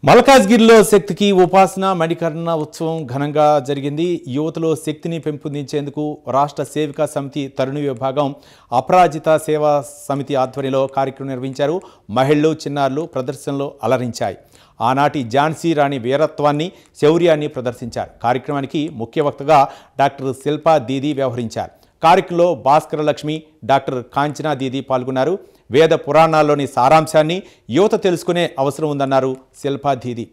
మల్కాజ్గిరిలో శక్తికి ఉపాసన మణికర్ణ ఉత్సవం ఘనంగా జరిగింది. యువతలో శక్తిని పెంపొందించేందుకు రాష్ట్ర సేవికా సమితి తరుణి విభాగం అపరాజిత సేవా సమితి ఆధ్వర్యంలో కార్యక్రమం నిర్వహించారు. మహిళలు చిన్నారులు ప్రదర్శనలో అలరించాయి. ఆనాటి ఝాన్సీ రాణి వీరత్వాన్ని శౌర్యాన్ని ప్రదర్శించారు. కార్యక్రమానికి ముఖ్య వక్తగా డాక్టర్ శిల్పా దీదీ వ్యవహరించారు. కార్యక్రమంలో భాస్కర లక్ష్మి, డాక్టర్ కాంచనా దీదీ పాల్గొన్నారు. వేద పురాణాల్లోని సారాంశాన్ని యువత తెలుసుకునే అవసరం ఉందన్నారు శిల్పా దీదీ.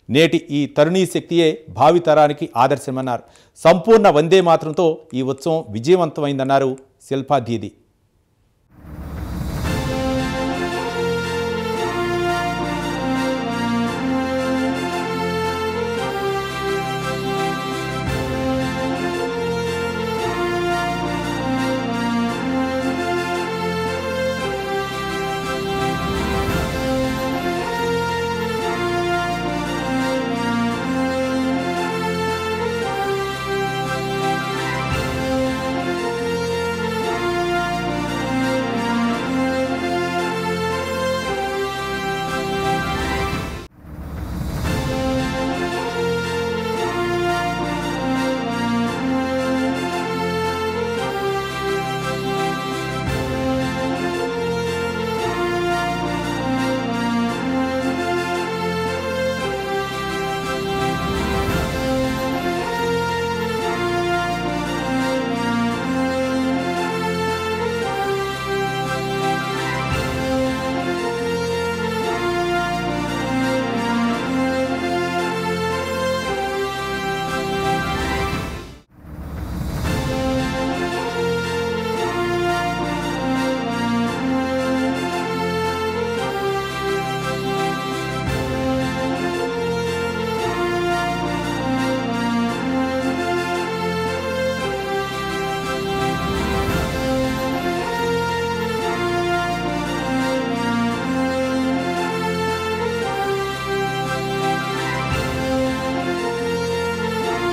నేటి ఈ తరుణీ శక్తియే భావితరానికి ఆదర్శమన్నారు. సంపూర్ణ వందే మాతరంతో ఈ ఉత్సవం విజయవంతమైందన్నారు శిల్పా దీదీ.